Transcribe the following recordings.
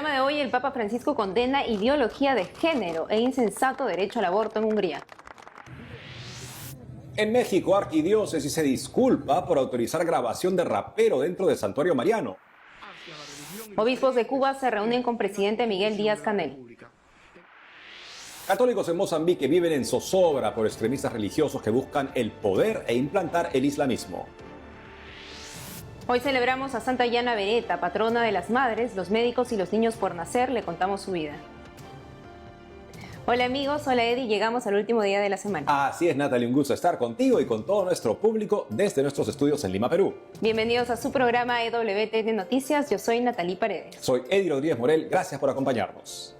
programa de hoy, el Papa Francisco condena ideología de género e insensato derecho al aborto en Hungría. En México, arquidiócesis se disculpa por autorizar grabación de rapero dentro del santuario mariano. Obispos de Cuba se reúnen con presidente Miguel Díaz-Canel. Católicos en Mozambique viven en zozobra por extremistas religiosos que buscan el poder e implantar el islamismo. Hoy celebramos a Santa Yana Beretta, patrona de las madres, los médicos y los niños por nacer. Le contamos su vida. Hola amigos, hola Eddie, llegamos al último día de la semana. Así es, Natalie, un gusto estar contigo y con todo nuestro público desde nuestros estudios en Lima, Perú. Bienvenidos a su programa EWTN Noticias, yo soy Natalie Paredes. Soy Eddie Rodríguez Morel, gracias por acompañarnos.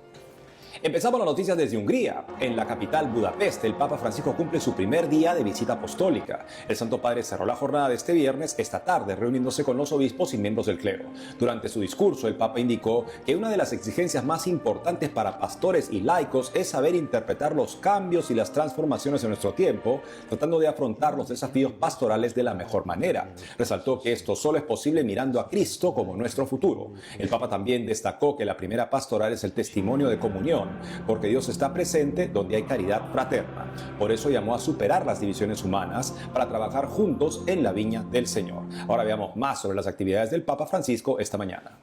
Empezamos las noticias desde Hungría. En la capital Budapest, el Papa Francisco cumple su primer día de visita apostólica. El Santo Padre cerró la jornada de este viernes, esta tarde, reuniéndose con los obispos y miembros del clero. Durante su discurso, el Papa indicó que una de las exigencias más importantes para pastores y laicos es saber interpretar los cambios y las transformaciones en nuestro tiempo, tratando de afrontar los desafíos pastorales de la mejor manera. Resaltó que esto solo es posible mirando a Cristo como nuestro futuro. El Papa también destacó que la primera pastoral es el testimonio de comunión, porque Dios está presente donde hay caridad fraterna. Por eso llamó a superar las divisiones humanas para trabajar juntos en la viña del Señor. Ahora veamos más sobre las actividades del Papa Francisco esta mañana.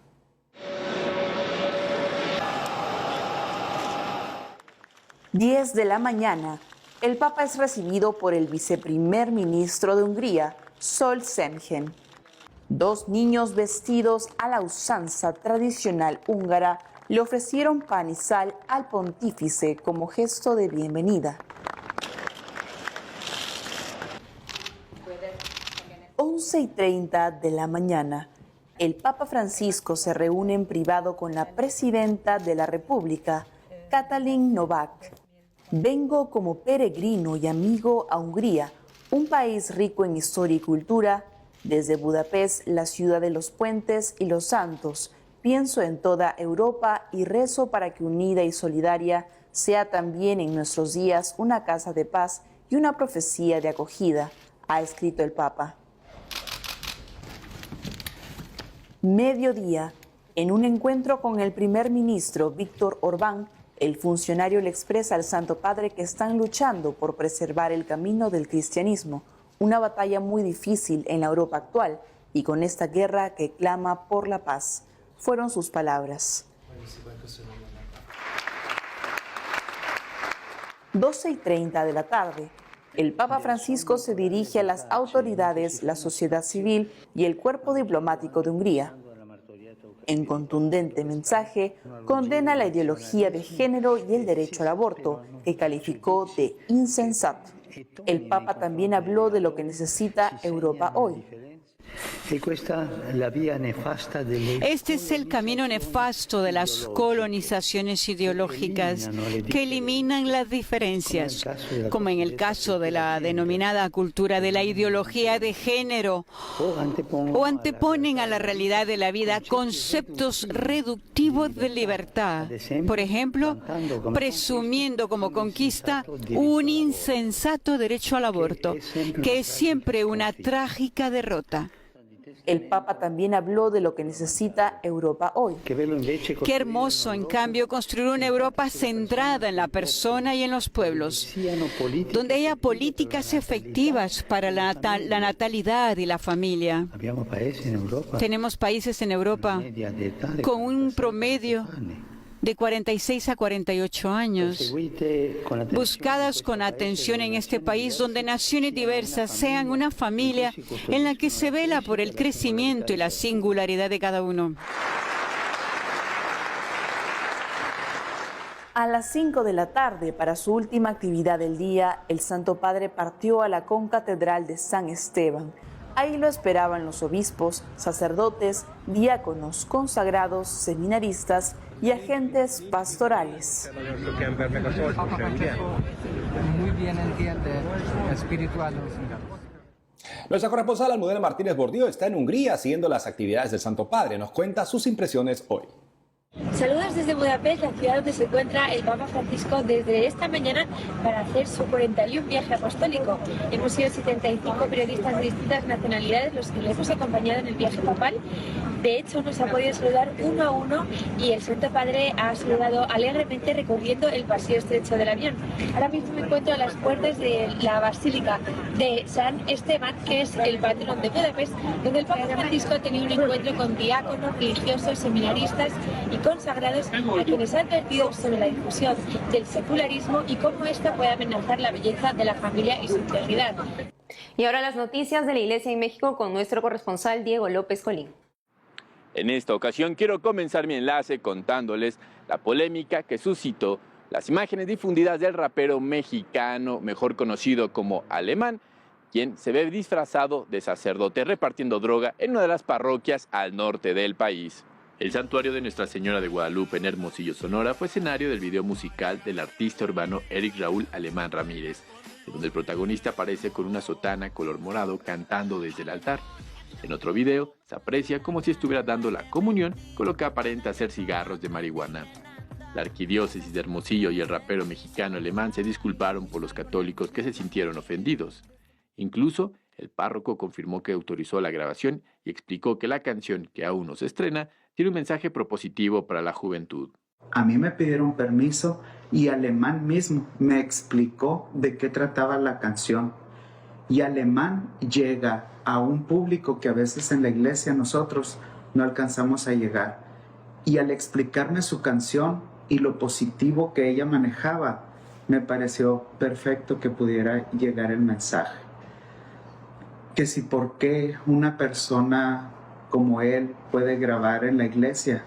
Diez de la mañana, el Papa es recibido por el viceprimer ministro de Hungría, Sol Semgen. Dos niños vestidos a la usanza tradicional húngara le ofrecieron pan y sal al pontífice como gesto de bienvenida. 11:30 de la mañana, el Papa Francisco se reúne en privado con la presidenta de la República, Katalin Novák. Vengo como peregrino y amigo a Hungría, un país rico en historia y cultura. Desde Budapest, la ciudad de los puentes y los santos, pienso en toda Europa y rezo para que unida y solidaria sea también en nuestros días una casa de paz y una profecía de acogida, ha escrito el Papa. Mediodía, en un encuentro con el primer ministro Víctor Orbán, el funcionario le expresa al Santo Padre que están luchando por preservar el camino del cristianismo, una batalla muy difícil en la Europa actual y con esta guerra que clama por la paz. Fueron sus palabras. 12:30 de la tarde, el Papa Francisco se dirige a las autoridades, la sociedad civil y el cuerpo diplomático de Hungría. En contundente mensaje, condena la ideología de género y el derecho al aborto, que calificó de insensato. El Papa también habló de lo que necesita Europa hoy. Este es el camino nefasto de las colonizaciones ideológicas que eliminan las diferencias, como en el caso de la denominada cultura de la ideología de género, o anteponen a la realidad de la vida conceptos reductivos de libertad, por ejemplo, presumiendo como conquista un insensato derecho al aborto, que es siempre una trágica derrota. El Papa también habló de lo que necesita Europa hoy. Qué hermoso, en cambio, construir una Europa centrada en la persona y en los pueblos, donde haya políticas efectivas para la natalidad y la familia. Tenemos países en Europa con un promedio de 46 a 48 años, buscadas con atención en este país donde naciones diversas sean una familia en la que se vela por el crecimiento y la singularidad de cada uno. A las 5 de la tarde, para su última actividad del día, el Santo Padre partió a la concatedral de San Esteban. Ahí lo esperaban los obispos, sacerdotes, diáconos, consagrados, seminaristas y agentes pastorales. Muy bien entiende espiritual. Nuestra corresponsal Almudena Martínez Bordío está en Hungría siguiendo las actividades del Santo Padre. Nos cuenta sus impresiones hoy. Saludos desde Budapest, la ciudad donde se encuentra el Papa Francisco desde esta mañana para hacer su 41 viaje apostólico. Hemos sido 75 periodistas de distintas nacionalidades los que le hemos acompañado en el viaje papal De hecho, nos ha podido saludar uno a uno y el Santo Padre ha saludado alegremente recorriendo el pasillo estrecho del avión. Ahora mismo me encuentro a las puertas de la Basílica de San Esteban, que es el patrón de Budapest, donde el Papa Francisco ha tenido un encuentro con diáconos, religiosos, seminaristas y consagrados a quienes han advertido sobre la difusión del secularismo y cómo esta puede amenazar la belleza de la familia y su integridad. Y ahora las noticias de la Iglesia en México con nuestro corresponsal Diego López Colín. En esta ocasión quiero comenzar mi enlace contándoles la polémica que suscitó las imágenes difundidas del rapero mexicano, mejor conocido como Alemán, quien se ve disfrazado de sacerdote repartiendo droga en una de las parroquias al norte del país. El santuario de Nuestra Señora de Guadalupe en Hermosillo, Sonora, fue escenario del video musical del artista urbano Eric Raúl Alemán Ramírez, donde el protagonista aparece con una sotana color morado cantando desde el altar. En otro video se aprecia como si estuviera dando la comunión con lo que aparenta ser cigarros de marihuana. La arquidiócesis de Hermosillo y el rapero mexicano Alemán se disculparon por los católicos que se sintieron ofendidos. Incluso el párroco confirmó que autorizó la grabación y explicó que la canción, que aún no se estrena, tiene un mensaje propositivo para la juventud. A mí me pidieron permiso y Alemán mismo me explicó de qué trataba la canción. Y Alemán llega a un público que a veces en la iglesia nosotros no alcanzamos a llegar. Y al explicarme su canción y lo positivo que ella manejaba, me pareció perfecto que pudiera llegar el mensaje. Que si por qué una persona como él puede grabar en la iglesia,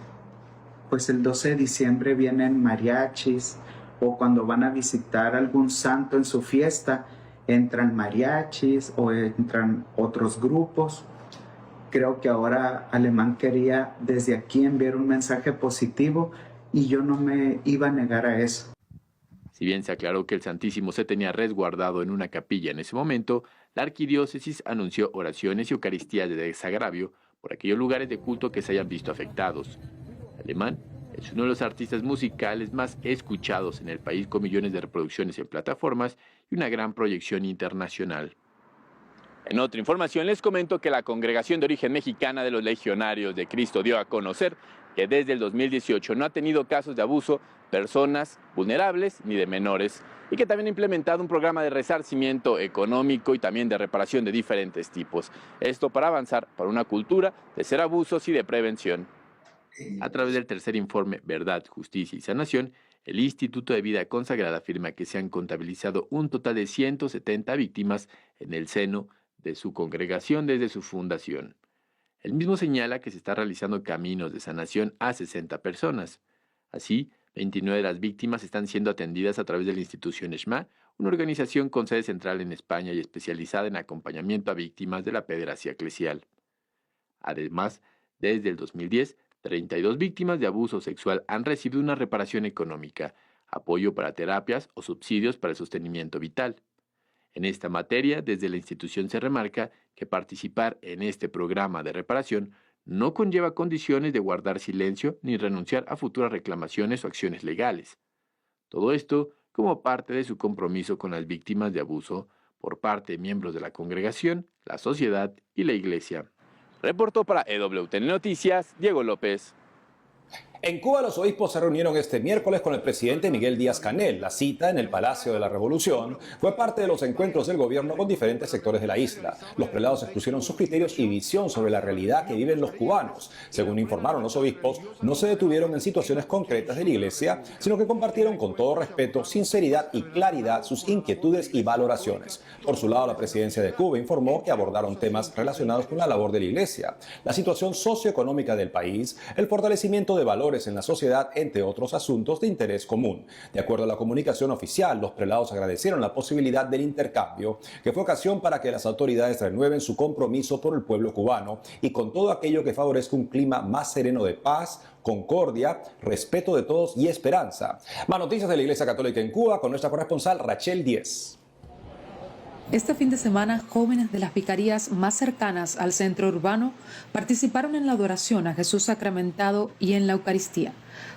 pues el 12 de diciembre vienen mariachis, o cuando van a visitar a algún santo en su fiesta, entran mariachis o entran otros grupos. Creo que ahora Alemán quería desde aquí enviar un mensaje positivo y yo no me iba a negar a eso. Si bien se aclaró que el Santísimo se tenía resguardado en una capilla en ese momento, la arquidiócesis anunció oraciones y eucaristías de desagravio por aquellos lugares de culto que se hayan visto afectados. Alemán es uno de los artistas musicales más escuchados en el país, con millones de reproducciones en plataformas y una gran proyección internacional. En otra información les comento que la Congregación de Origen Mexicana de los Legionarios de Cristo dio a conocer que desde el 2018 no ha tenido casos de abuso de personas vulnerables ni de menores, y que también ha implementado un programa de resarcimiento económico y también de reparación de diferentes tipos. Esto para avanzar para una cultura de cero abusos y de prevención. A través del tercer informe Verdad, Justicia y Sanación, el Instituto de Vida Consagrada afirma que se han contabilizado un total de 170 víctimas en el seno de su congregación desde su fundación. El mismo señala que se está realizando caminos de sanación a 60 personas. Así, 29 de las víctimas están siendo atendidas a través de la institución ESHMA, una organización con sede central en España y especializada en acompañamiento a víctimas de la pederastia eclesial. Además, desde el 2010, 32 víctimas de abuso sexual han recibido una reparación económica, apoyo para terapias o subsidios para el sostenimiento vital. En esta materia, desde la institución se remarca que participar en este programa de reparación no conlleva condiciones de guardar silencio ni renunciar a futuras reclamaciones o acciones legales. Todo esto como parte de su compromiso con las víctimas de abuso por parte de miembros de la congregación, la sociedad y la iglesia. Reportó para EWTN Noticias, Diego López. En Cuba, los obispos se reunieron este miércoles con el presidente Miguel Díaz-Canel. La cita en el Palacio de la Revolución fue parte de los encuentros del gobierno con diferentes sectores de la isla. Los prelados expusieron sus criterios y visión sobre la realidad que viven los cubanos. Según informaron los obispos, no se detuvieron en situaciones concretas de la iglesia, sino que compartieron con todo respeto, sinceridad y claridad sus inquietudes y valoraciones. Por su lado, la presidencia de Cuba informó que abordaron temas relacionados con la labor de la iglesia, la situación socioeconómica del país, el fortalecimiento de valores en la sociedad, entre otros asuntos de interés común. De acuerdo a la comunicación oficial, los prelados agradecieron la posibilidad del intercambio, que fue ocasión para que las autoridades renueven su compromiso por el pueblo cubano y con todo aquello que favorezca un clima más sereno de paz, concordia, respeto de todos y esperanza. Más noticias de la Iglesia Católica en Cuba con nuestra corresponsal Rachel Díez. Este fin de semana, jóvenes de las vicarías más cercanas al centro urbano participaron en la adoración a Jesús sacramentado y en la Eucaristía.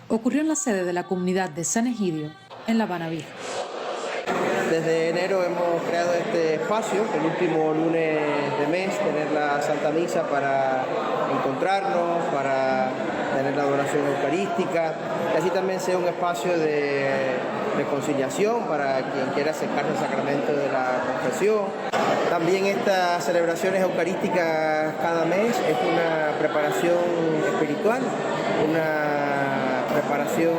Ocurrió en la sede de la comunidad de San Egidio, en La Habana Vieja. Desde enero hemos creado este espacio, el último lunes de mes, tener la Santa Misa para encontrarnos, para tener la adoración eucarística, y así también sea un espacio de reconciliación para quien quiera acercarse al sacramento de la confesión. También estas celebraciones eucarísticas cada mes es una preparación espiritual, una preparación,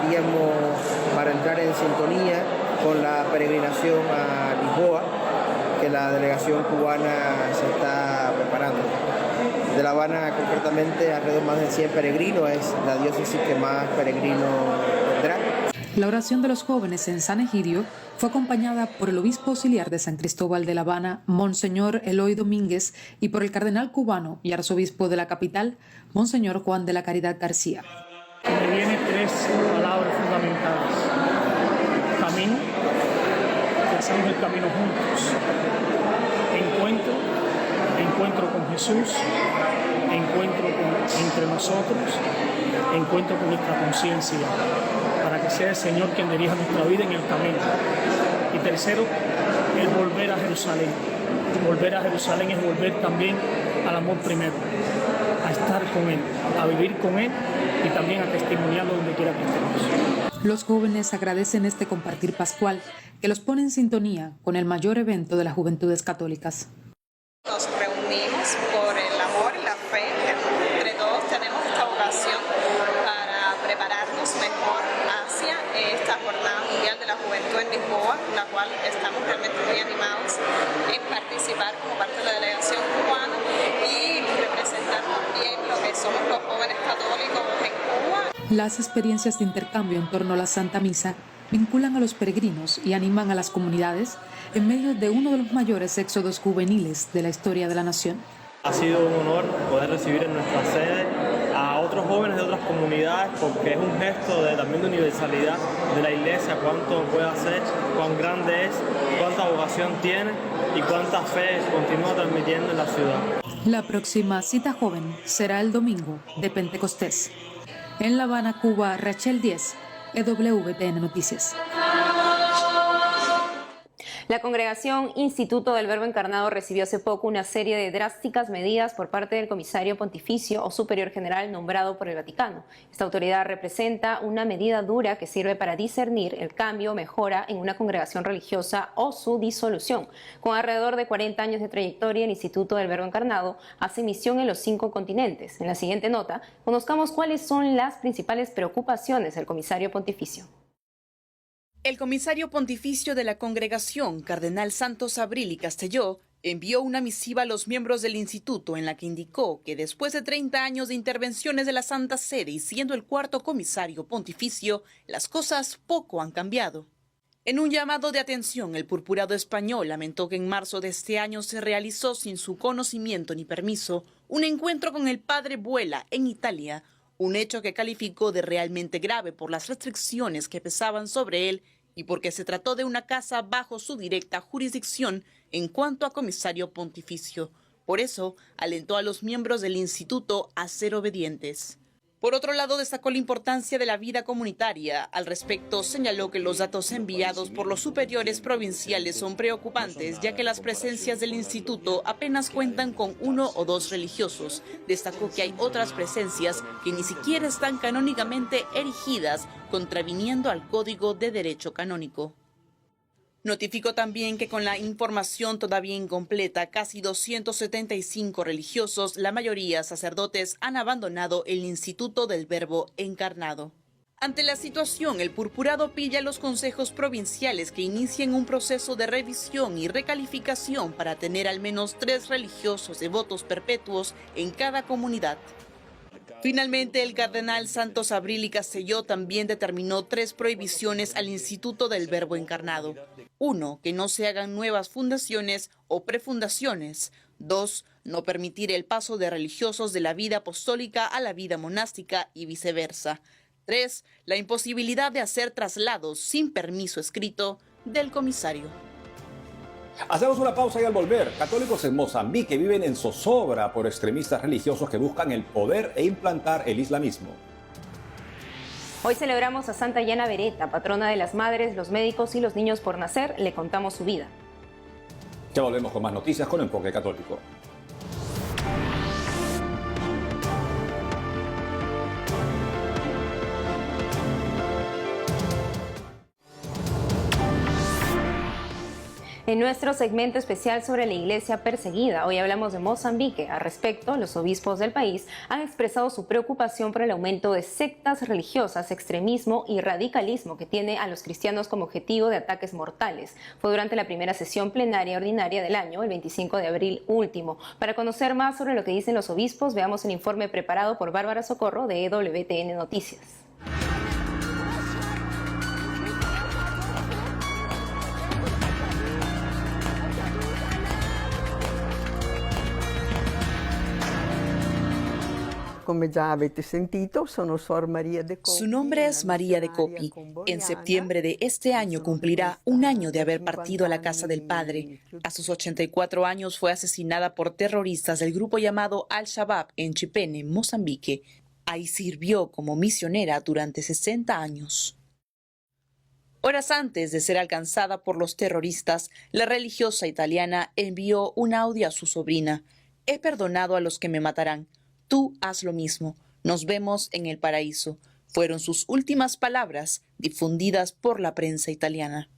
diríamos, para entrar en sintonía con la peregrinación a Lisboa, que la delegación cubana se está preparando. De La Habana, concretamente, alrededor de más de 100 peregrinos, es la diócesis que más peregrinos tendrá. La oración de los jóvenes en San Egidio fue acompañada por el obispo auxiliar de San Cristóbal de La Habana, Monseñor Eloy Domínguez, y por el cardenal cubano y arzobispo de la capital, Monseñor Juan de la Caridad García. Me vienen tres palabras fundamentales: camino, que hacemos el camino juntos; encuentro con Jesús; encuentro entre nosotros; encuentro con nuestra conciencia, para que sea el Señor quien dirija nuestra vida en el camino. Y tercero, el volver a Jerusalén. Volver a Jerusalén es volver también al amor primero, a estar con Él, a vivir con Él y también a testimoniarlo donde quiera que estemos. Los jóvenes agradecen este compartir pascual que los pone en sintonía con el mayor evento de las juventudes católicas. Nos reunimos por el amor y la fe. Entre todos tenemos esta vocación para prepararnos mejor hacia esta Jornada Mundial de la Juventud en Lisboa, la cual estamos realmente muy animados en participar como parte de la delegación cubana y representar también lo que somos los jóvenes católicos en Cuba. Las experiencias de intercambio en torno a la Santa Misa vinculan a los peregrinos y animan a las comunidades en medio de uno de los mayores éxodos juveniles de la historia de la nación. Ha sido un honor poder recibir en nuestra sede a otros jóvenes de otras comunidades, porque es un gesto también de universalidad de la Iglesia, cuánto puede hacer, cuán grande es, cuánta vocación tiene y cuánta fe continúa transmitiendo en la ciudad. La próxima cita joven será el domingo de Pentecostés. En La Habana, Cuba, Rachel Díez, EWTN Noticias. La congregación Instituto del Verbo Encarnado recibió hace poco una serie de drásticas medidas por parte del comisario pontificio o superior general nombrado por el Vaticano. Esta autoridad representa una medida dura que sirve para discernir el cambio o mejora en una congregación religiosa o su disolución. Con alrededor de 40 años de trayectoria, el Instituto del Verbo Encarnado hace misión en los 5 continentes. En la siguiente nota, conozcamos cuáles son las principales preocupaciones del comisario pontificio. El comisario pontificio de la congregación, cardenal Santos Abril y Castelló, envió una misiva a los miembros del instituto en la que indicó que después de 30 años de intervenciones de la Santa Sede y siendo el cuarto comisario pontificio, las cosas poco han cambiado. En un llamado de atención, el purpurado español lamentó que en marzo de este año se realizó sin su conocimiento ni permiso un encuentro con el padre Buela en Italia, un hecho que calificó de realmente grave por las restricciones que pesaban sobre él y porque se trató de una casa bajo su directa jurisdicción en cuanto a comisario pontificio. Por eso, alentó a los miembros del instituto a ser obedientes. Por otro lado, destacó la importancia de la vida comunitaria. Al respecto, señaló que los datos enviados por los superiores provinciales son preocupantes, ya que las presencias del instituto apenas cuentan con 1 o 2 religiosos. Destacó que hay otras presencias que ni siquiera están canónicamente erigidas, contraviniendo al Código de Derecho Canónico. Notificó también que con la información todavía incompleta, casi 275 religiosos, la mayoría sacerdotes, han abandonado el Instituto del Verbo Encarnado. Ante la situación, el purpurado pide a los consejos provinciales que inicien un proceso de revisión y recalificación para tener al menos 3 religiosos devotos perpetuos en cada comunidad. Finalmente, el cardenal Santos Abril y Castelló también determinó 3 prohibiciones al Instituto del Verbo Encarnado. 1. Que no se hagan nuevas fundaciones o prefundaciones. 2. No permitir el paso de religiosos de la vida apostólica a la vida monástica y viceversa. 3. La imposibilidad de hacer traslados sin permiso escrito del comisario. Hacemos una pausa y al volver, católicos en Mozambique viven en zozobra por extremistas religiosos que buscan el poder e implantar el islamismo. Hoy celebramos a Santa Yana Beretta, patrona de las madres, los médicos y los niños por nacer. Le contamos su vida. Ya volvemos con más noticias con Enfoque Católico. En nuestro segmento especial sobre la iglesia perseguida, hoy hablamos de Mozambique. Al respecto, los obispos del país han expresado su preocupación por el aumento de sectas religiosas, extremismo y radicalismo que tiene a los cristianos como objetivo de ataques mortales. Fue durante la primera sesión plenaria ordinaria del año, el 25 de abril último. Para conocer más sobre lo que dicen los obispos, veamos el informe preparado por Bárbara Socorro de EWTN Noticias. Su nombre es María de Copi. En septiembre de este año cumplirá un año de haber partido a la casa del padre. A sus 84 años fue asesinada por terroristas del grupo llamado Al-Shabaab en Chipene, Mozambique. Ahí sirvió como misionera durante 60 años. Horas antes de ser alcanzada por los terroristas, la religiosa italiana envió un audio a su sobrina. He perdonado a los que me matarán. Tú haz lo mismo. Nos vemos en el paraíso. Fueron sus últimas palabras difundidas por la prensa italiana.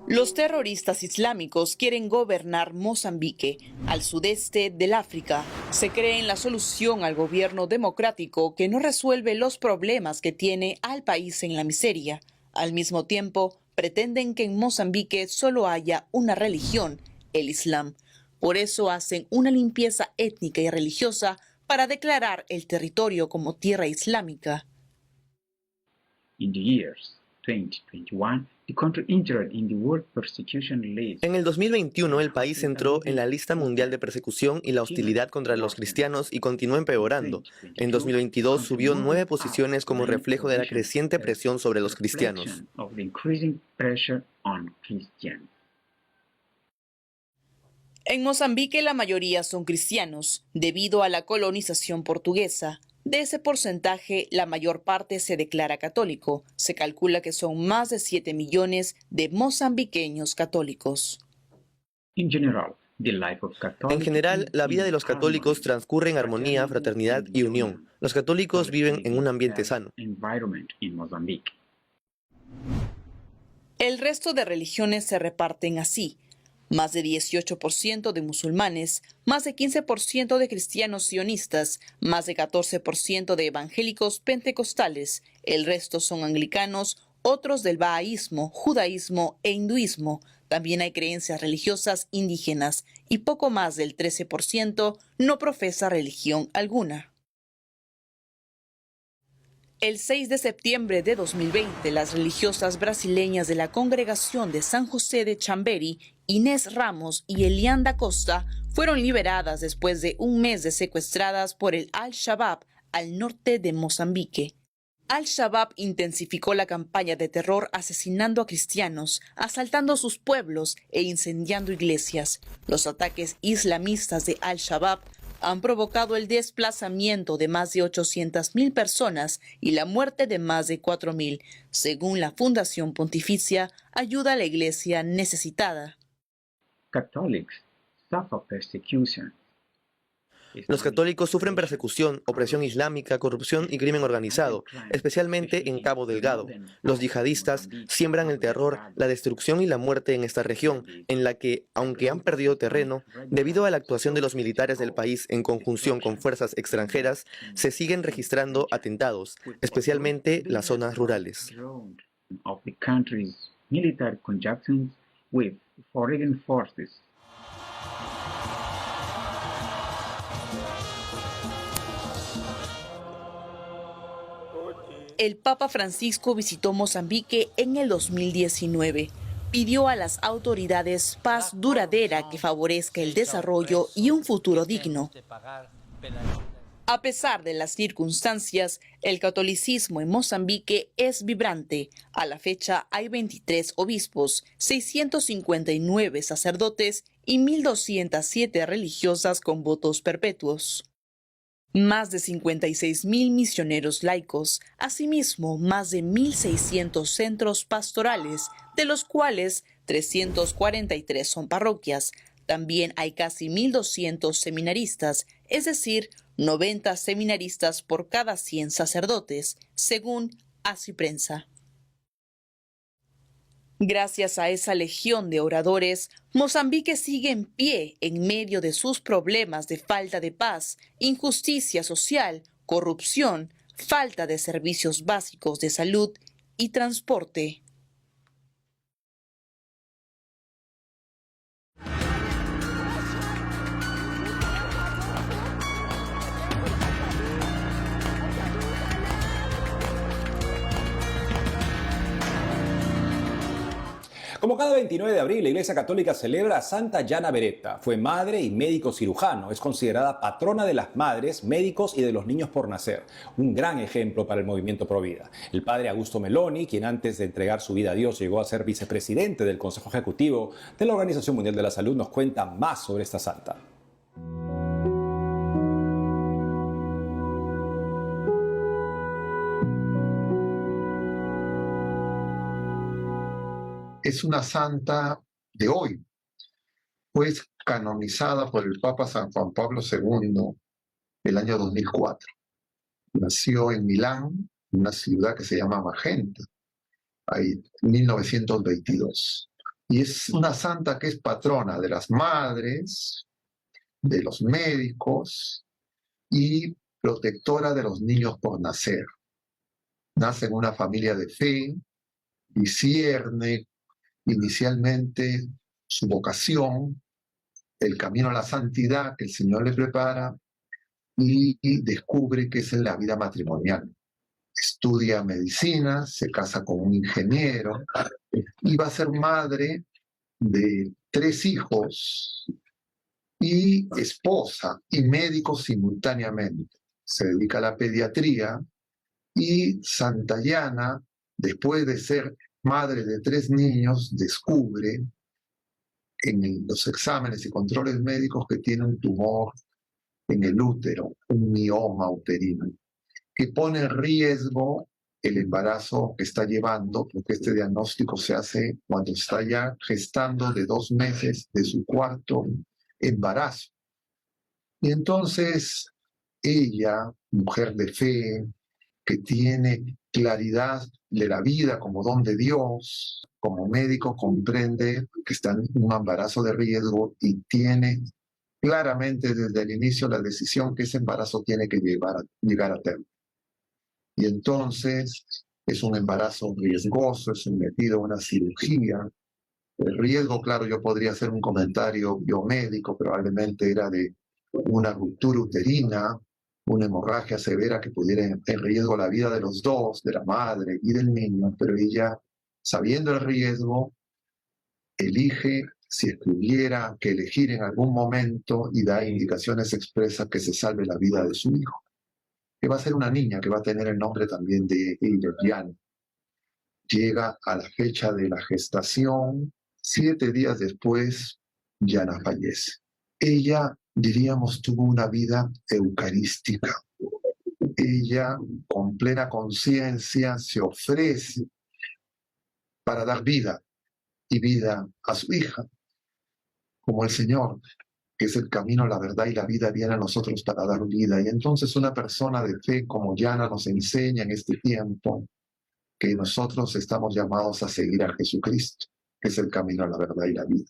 Los terroristas islámicos quieren gobernar Mozambique, al sudeste del África. Se cree en la solución al gobierno democrático que no resuelve los problemas que tiene al país en la miseria. Al mismo tiempo, pretenden que en Mozambique solo haya una religión, el Islam. Por eso hacen una limpieza étnica y religiosa para declarar el territorio como tierra islámica. En el 2021, el país entró en la lista mundial de persecución y la hostilidad contra los cristianos y continuó empeorando. En 2022 subió 9 posiciones como reflejo de la creciente presión sobre los cristianos. En Mozambique la mayoría son cristianos, debido a la colonización portuguesa. De ese porcentaje, la mayor parte se declara católico. Se calcula que son más de 7 millones de mozambiqueños católicos. En general, la vida de los católicos transcurre en armonía, fraternidad y unión. Los católicos viven en un ambiente sano. El resto de religiones se reparten así. Más de 18% de musulmanes, más de 15% de cristianos sionistas, más de 14% de evangélicos pentecostales, el resto son anglicanos, otros del bahaísmo, judaísmo e hinduismo. También hay creencias religiosas indígenas y poco más del 13% no profesa religión alguna. El 6 de septiembre de 2020, las religiosas brasileñas de la Congregación de San José de Chambéry, Inés Ramos y Elianda Costa, fueron liberadas después de un mes de secuestradas por el Al-Shabaab al norte de Mozambique. Al-Shabaab intensificó la campaña de terror asesinando a cristianos, asaltando sus pueblos e incendiando iglesias. Los ataques islamistas de Al-Shabaab han provocado el desplazamiento de más de 800.000 personas y la muerte de más de 4.000, según la Fundación Pontificia Ayuda a la Iglesia Necesitada. Los católicos sufren persecución, opresión islámica, corrupción y crimen organizado, especialmente en Cabo Delgado. Los yihadistas siembran el terror, la destrucción y la muerte en esta región, en la que, aunque han perdido terreno, debido a la actuación de los militares del país en conjunción con fuerzas extranjeras, se siguen registrando atentados, especialmente las zonas rurales. El Papa Francisco visitó Mozambique en el 2019. Pidió a las autoridades paz duradera que favorezca el desarrollo y un futuro digno. A pesar de las circunstancias, el catolicismo en Mozambique es vibrante. A la fecha hay 23 obispos, 659 sacerdotes y 1.207 religiosas con votos perpetuos. Más de 56.000 misioneros laicos, asimismo más de 1.600 centros pastorales, de los cuales 343 son parroquias. También hay casi 1.200 seminaristas, es decir, 90 seminaristas por cada 100 sacerdotes, según Asiprensa. Gracias a esa legión de oradores, Mozambique sigue en pie en medio de sus problemas de falta de paz, injusticia social, corrupción, falta de servicios básicos de salud y transporte. Como cada 29 de abril, la Iglesia Católica celebra a Santa Yana Beretta. Fue madre y médico cirujano. Es considerada patrona de las madres, médicos y de los niños por nacer. Un gran ejemplo para el movimiento Provida. El padre Augusto Meloni, quien antes de entregar su vida a Dios llegó a ser vicepresidente del Consejo Ejecutivo de la Organización Mundial de la Salud, nos cuenta más sobre esta santa. Es una santa de hoy, pues canonizada por el Papa San Juan Pablo II el año 2004. Nació en Milán, una ciudad que se llama Magenta, ahí, en 1922. Y es una santa que es patrona de las madres, de los médicos y protectora de los niños por nacer. Nace en una familia de fe, discierne inicialmente su vocación, el camino a la santidad que el Señor le prepara y descubre que es en la vida matrimonial. Estudia medicina, se casa con un ingeniero y va a ser madre de 3 hijos y esposa y médico simultáneamente. Se dedica a la pediatría y Santa Yana, después de ser madre de 3 niños, descubre en los exámenes y controles médicos que tiene un tumor en el útero, un mioma uterino, que pone en riesgo el embarazo que está llevando, porque este diagnóstico se hace cuando está ya gestando de 2 meses de su 4º embarazo. Y entonces ella, mujer de fe, que tiene claridad de la vida como don de Dios, como médico comprende que está en un embarazo de riesgo y tiene claramente desde el inicio la decisión que ese embarazo tiene que llegar a término. Y entonces es un embarazo riesgoso, es sometido a una cirugía. El riesgo, claro, yo podría hacer un comentario biomédico, probablemente era de una ruptura uterina, una hemorragia severa que pudiera en riesgo la vida de los 2, de la madre y del niño, pero ella, sabiendo el riesgo, elige, si tuviera que elegir en algún momento, y da indicaciones expresas que se salve la vida de su hijo, que va a ser una niña, que va a tener el nombre también de ella, Yana. Llega a la fecha de la gestación, 7 días después, Yana fallece. Ella, diríamos, tuvo una vida eucarística. Ella, con plena conciencia, se ofrece para dar vida y vida a su hija, como el Señor, que es el camino, la verdad y la vida, viene a nosotros para dar vida. Y entonces una persona de fe como Yana nos enseña en este tiempo que nosotros estamos llamados a seguir a Jesucristo, que es el camino, la verdad y la vida.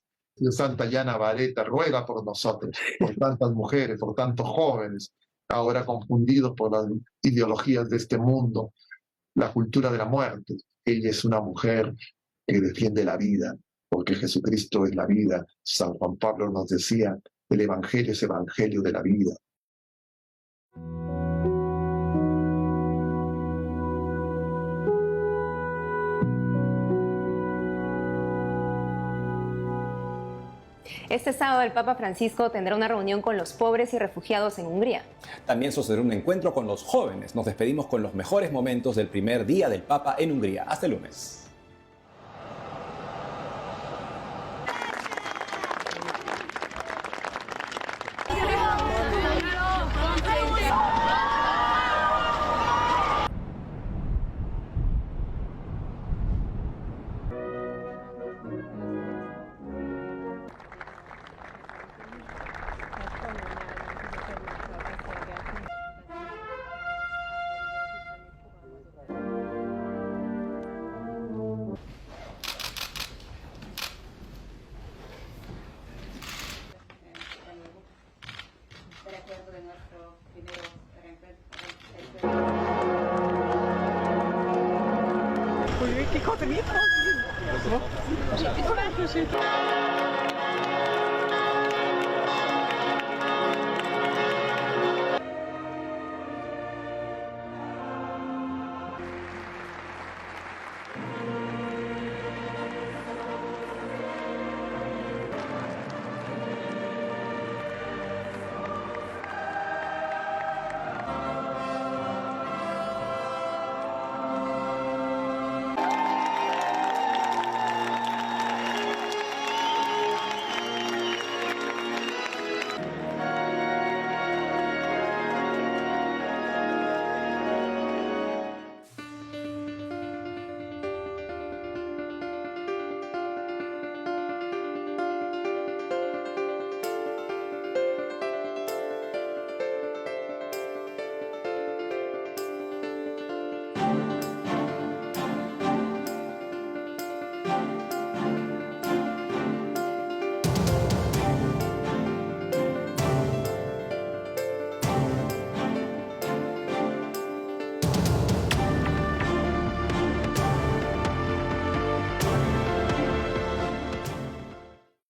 Santa Yana Beretta ruega por nosotros, por tantas mujeres, por tantos jóvenes, ahora confundidos por las ideologías de este mundo, la cultura de la muerte. Ella es una mujer que defiende la vida, porque Jesucristo es la vida. San Juan Pablo nos decía, el Evangelio es Evangelio de la vida. Este sábado el Papa Francisco tendrá una reunión con los pobres y refugiados en Hungría. También sucederá un encuentro con los jóvenes. Nos despedimos con los mejores momentos del primer día del Papa en Hungría. Hasta el lunes. ¡Viva! Die konnte niet.